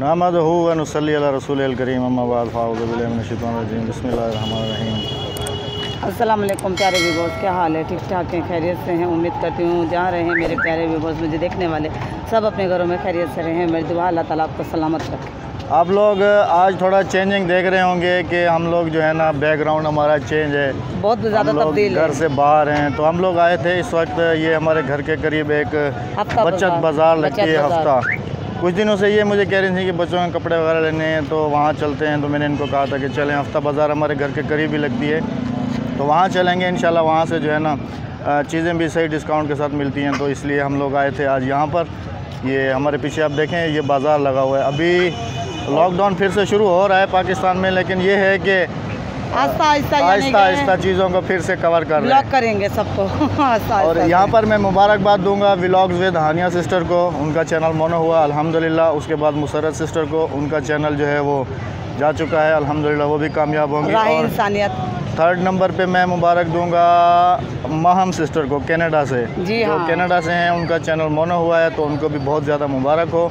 नहमदुहु व नुसल्ली अला रसूलिल करीम अम्मा बाद फ़ाऊज़ु बिल्लाहि मिनश शैतानिर रजीम बिस्मिल्लाहिर रहमानिर रहीम। अस्सलाम वालेकुम प्यारे व्यूअर्स, क्या हाल है? ठीक ठाक हैं, खैरियत से हैं? उम्मीद करती हूँ जहाँ रहें मेरे प्यारे व्यूअर्स, मुझे देखने वाले सब अपने घरों में खैरियत से रहें। मेरी दुआ अल्लाह ताला आपको सलामत रखे। आप लोग आज थोड़ा चेंजिंग देख रहे होंगे कि हम लोग जो है ना, बैकग्राउंड हमारा चेंज है, बहुत ज़्यादा तब्दील है। घर से बाहर हैं तो हम लोग आए थे इस वक्त। ये हमारे घर के करीब एक बचत बाज़ार लगती है हफ्ता। कुछ दिनों से ये मुझे कह रही थी कि बच्चों के कपड़े वगैरह लेने हैं तो वहाँ चलते हैं। तो मैंने इनको कहा था कि चलें, हफ्ता बाज़ार हमारे घर के करीब ही लगती है तो वहाँ चलेंगे इंशाल्लाह। वहाँ से जो है ना चीज़ें भी सही डिस्काउंट के साथ मिलती हैं, तो इसलिए हम लोग आए थे आज यहाँ पर। ये हमारे पीछे आप देखें, ये बाज़ार लगा हुआ है। अभी लॉकडाउन फिर से शुरू हो रहा है पाकिस्तान में, लेकिन ये है कि आहिस्ता चीज़ों को फिर से कवर कर रहे हैं, करेंगे सबको। और यहाँ पर मैं मुबारकबाद दूंगा व्लॉग्स विद हानिया सिस्टर को, उनका चैनल मोनो हुआ अल्हम्दुलिल्लाह। उसके बाद मुसरत सिस्टर को, उनका चैनल जो है वो जा चुका है अल्हम्दुलिल्लाह, वो भी कामयाब होंगी। और थर्ड नंबर पे मैं मुबारक दूंगा महम सिस्टर को कनाडा से, जो कनाडा से हैं, उनका चैनल मोनो हुआ है, तो उनको भी बहुत ज़्यादा मुबारक हो।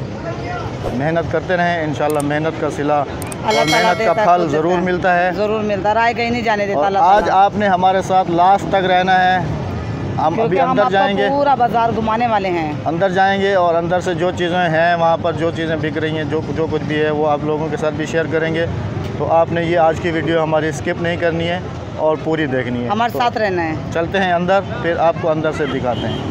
मेहनत करते रहें, इंशाल्लाह मेहनत का सिला और मेहनत का फल ज़रूर मिलता है, ज़रूर मिलता है, कहीं नहीं जाने देता। आज आपने हमारे साथ लास्ट तक रहना है। हम अभी अंदर जाएंगे, पूरा बाज़ार घुमाने वाले हैं। अंदर जाएंगे और अंदर से जो चीज़ें हैं वहाँ पर, जो चीज़ें बिक रही हैं, जो कुछ भी है वो आप लोगों के साथ भी शेयर करेंगे। तो आपने ये आज की वीडियो हमारी स्किप नहीं करनी है और पूरी देखनी है, हमारे साथ रहना है। चलते हैं अंदर, फिर आपको अंदर से दिखाते हैं।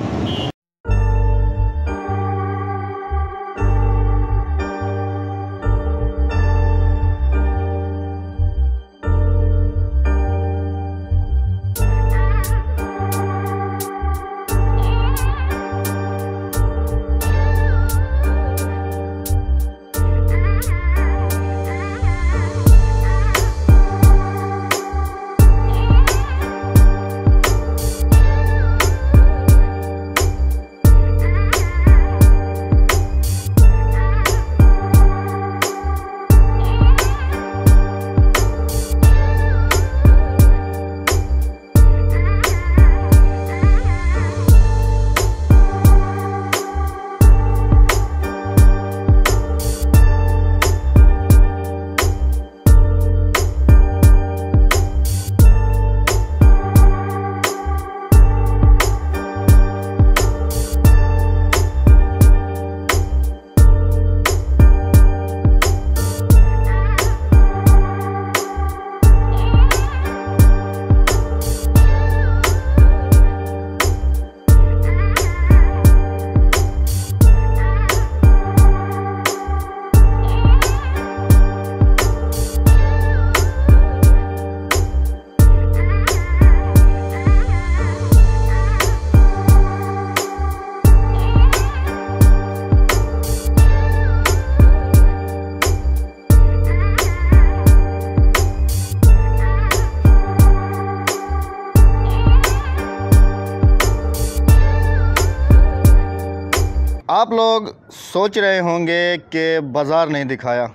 आप लोग सोच रहे होंगे कि बाज़ार नहीं दिखाया,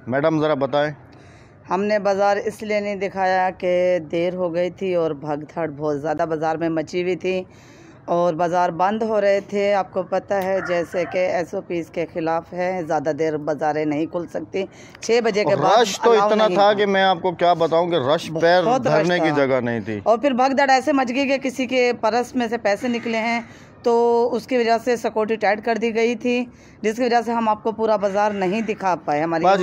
मैडम ज़रा बताएं। हमने बाज़ार इसलिए नहीं दिखाया कि देर हो गई थी और भगदड़ बहुत ज़्यादा बाज़ार में मची हुई थी और बाज़ार बंद हो रहे थे। आपको पता है जैसे कि SOPs के ख़िलाफ़ है, ज़्यादा देर बाज़ारें नहीं खुल सकती। 6 बजे के बाद रश तो इतना था कि मैं आपको क्या बताऊं कि रश पैर धरने की जगह नहीं थी। और फिर भगदड़ ऐसे मच गई कि किसी के पर्स में से पैसे निकले हैं, तो उसकी वजह से सिक्योरिटी टाइट कर दी गई थी, जिसकी वजह से हम आपको पूरा बाज़ार नहीं दिखा पाए। हमारी बस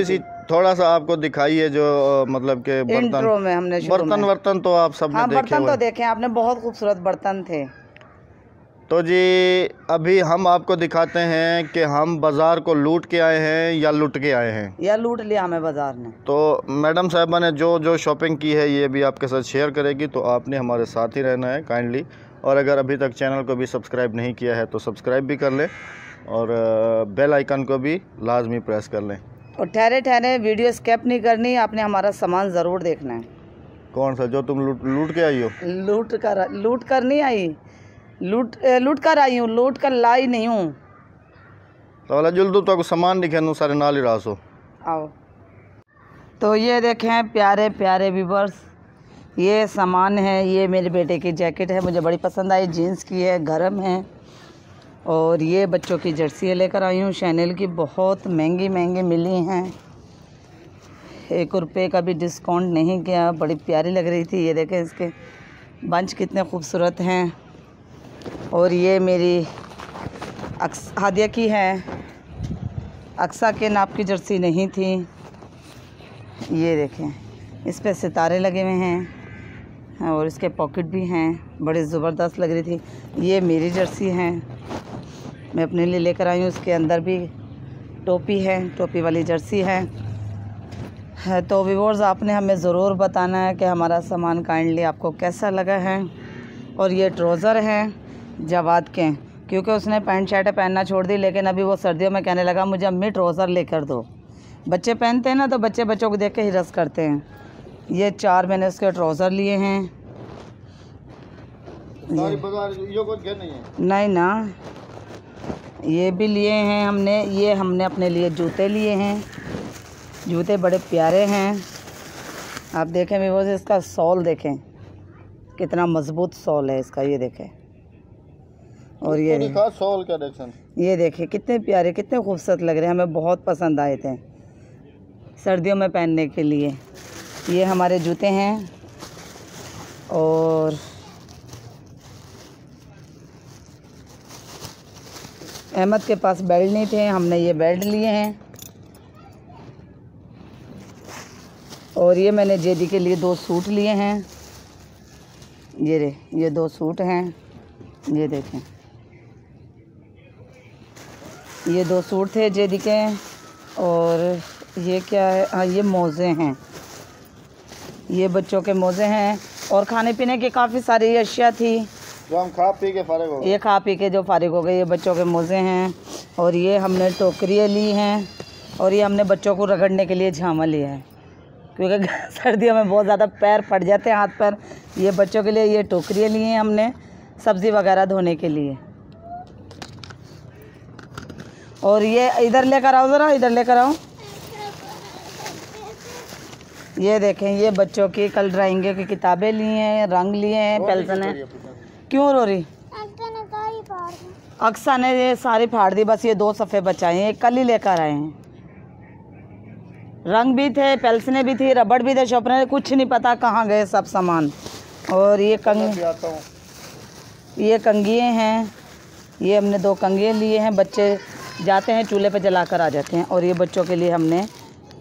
ये थोड़ा सा आपको दिखाइए जो मतलब के इंट्रो में हमने बर्तन तो आप सब ने देखे, बर्तन तो देखे आपने, बहुत खूबसूरत बर्तन थे। तो जी अभी हम आपको दिखाते हैं कि हम बाज़ार को लूट के आए हैं या लुट के आए हैं, या लूट लिया हमें बाज़ार ने। तो मैडम साहबा ने जो शॉपिंग की है ये भी आपके साथ शेयर करेगी, तो आपने हमारे साथ ही रहना है काइंडली। और अगर अभी तक चैनल को भी सब्सक्राइब नहीं किया है तो सब्सक्राइब भी कर लें और बेल आइकन को भी लाजमी प्रेस कर लें। और ठहरे वीडियो स्किप नहीं करनी, आपने हमारा सामान ज़रूर देखना है। कौन सा? जो तुम लूट के आई हो? लूट कर नहीं आई, लूट कर आई हूँ, लूट कर लाई नहीं हूँ। तो जल्दी तो सामान दिखे नु सारे नाल ही रासो आओ। तो ये देखें प्यारे प्यारे व्यूअर्स, ये सामान है। ये मेरे बेटे की जैकेट है, मुझे बड़ी पसंद आई, जीन्स की है, गर्म है। और ये बच्चों की जर्सी लेकर आई हूँ शैनल की, बहुत महंगी महंगी मिली हैं, 1 रुपये का भी डिस्काउंट नहीं किया, बड़ी प्यारी लग रही थी। ये देखें इसके बंच कितने खूबसूरत हैं। और ये मेरी हादिया की है, अक्सा के नाप की जर्सी नहीं थी। ये देखें इस पे सितारे लगे हुए हैं और इसके पॉकेट भी हैं, बड़े ज़बरदस्त लग रही थी। ये मेरी जर्सी है, मैं अपने लिए लेकर आई हूँ। इसके अंदर भी टोपी है, टोपी वाली जर्सी है। तो व्यूअर्स आपने हमें ज़रूर बताना है कि हमारा सामान काइंडली आपको कैसा लगा है। और ये ट्राउज़र हैं जवाद के, क्योंकि उसने पैंट शर्ट पहनना छोड़ दी, लेकिन अभी वो सर्दियों में कहने लगा मुझे अम्मी ट्राउज़र लेकर दो। बच्चे पहनते हैं ना तो बच्चे बच्चों को देख के ही रस करते हैं। ये 4 मैंने उसके ट्राउज़र लिए हैं। नहीं ना, ये भी लिए हैं हमने। ये हमने अपने लिए जूते लिए हैं, जूते बड़े प्यारे हैं। आप देखें भी वो इसका सॉल देखें कितना मजबूत सॉल है इसका, ये देखें। और ये सॉल का देखें, ये देखें कितने प्यारे कितने खूबसूरत लग रहे हैं, हमें बहुत पसंद आए थे सर्दियों में पहनने के लिए। ये हमारे जूते हैं। और अहमद के पास बेल्ट नहीं थे, हमने ये बेल्ट लिए हैं। और ये मैंने जेदी के लिए 2 सूट लिए हैं। ये 2 सूट हैं, ये देखें, ये 2 सूट थे जेदी के। और ये क्या है, हाँ ये मोज़े हैं, ये बच्चों के मोज़े हैं। और खाने पीने की काफ़ी सारी अशिया थी जो हम खा पी के फारिग हो गए। ये खा पी के जो फारिग हो गए, ये बच्चों के मोज़े हैं। और ये हमने टोकरियाँ ली हैं। और ये हमने बच्चों को रगड़ने के लिए झामा लिया है, क्योंकि सर्दियों में बहुत ज़्यादा पैर फट जाते हैं, हाथ पैर। ये बच्चों के लिए ये टोकरियाँ ली हैं हमने सब्ज़ी वगैरह धोने के लिए। और ये इधर लेकर आओ, ज़रा इधर लेकर आओ। ये देखें, ये बच्चों की कल ड्राइंग की किताबें ली हैं, रंग लिए हैं, पेंसिल हैं। क्यों रो रही? अक्सा ने ये सारी फाड़ दी, बस ये 2 सफ़े बचाए हैं, कल ही लेकर आए हैं। रंग भी थे, पेंसिलें भी थी, रबड़ भी थे, शॉर्पनर, कुछ नहीं पता कहाँ गए सब सामान। और ये कंघिए हैं, ये हमने 2 कंघिए लिए हैं, बच्चे जाते हैं चूल्हे पे जला कर आ जाते हैं। और ये बच्चों के लिए हमने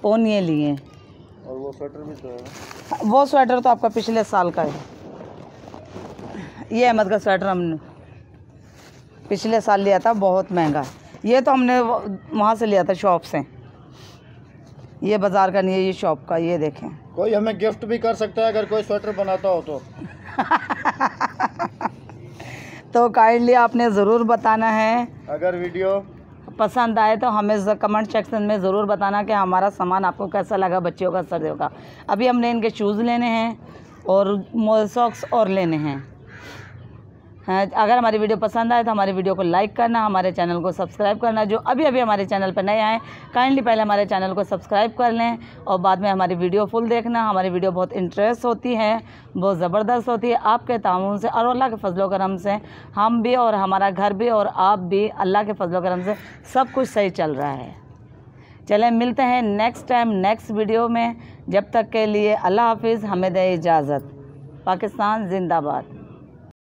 पोनिए लिए हैं। और वो स्वेटर भी तो है, वो स्वेटर तो आपका पिछले साल का है। ये अहमद का स्वेटर हमने पिछले साल लिया था, बहुत महंगा। ये तो हमने वहाँ से लिया था शॉप से, ये बाज़ार का नहीं है, ये शॉप का। ये देखें, कोई हमें गिफ्ट भी कर सकता है अगर कोई स्वेटर बनाता हो तो। तो काइंडली आपने ज़रूर बताना है, अगर वीडियो पसंद आए तो हमें कमेंट सेक्शन में ज़रूर बताना कि हमारा सामान आपको कैसा लगा बच्चों का सर्दियों का। अभी हमने इनके शूज़ लेने हैं और सॉक्स और लेने हैं। अगर हमारी वीडियो पसंद आए तो हमारी वीडियो को लाइक करना, हमारे चैनल को सब्सक्राइब करना। जो अभी अभी हमारे चैनल पर नए आए काइंडली पहले हमारे चैनल को सब्सक्राइब कर लें और बाद में हमारी वीडियो फुल देखना। हमारी वीडियो बहुत इंटरेस्ट होती है, बहुत ज़बरदस्त होती है। आपके ताउन से और अल्लाह के फजलो करम से हम भी और हमारा घर भी और आप भी अल्लाह के फजलो करम से सब कुछ सही चल रहा है। चलें मिलते हैं नेक्स्ट टाइम नेक्स्ट वीडियो में। जब तक के लिए अल्लाह हाफिज़, हमें दे इजाज़त। पाकिस्तान जिंदाबाद।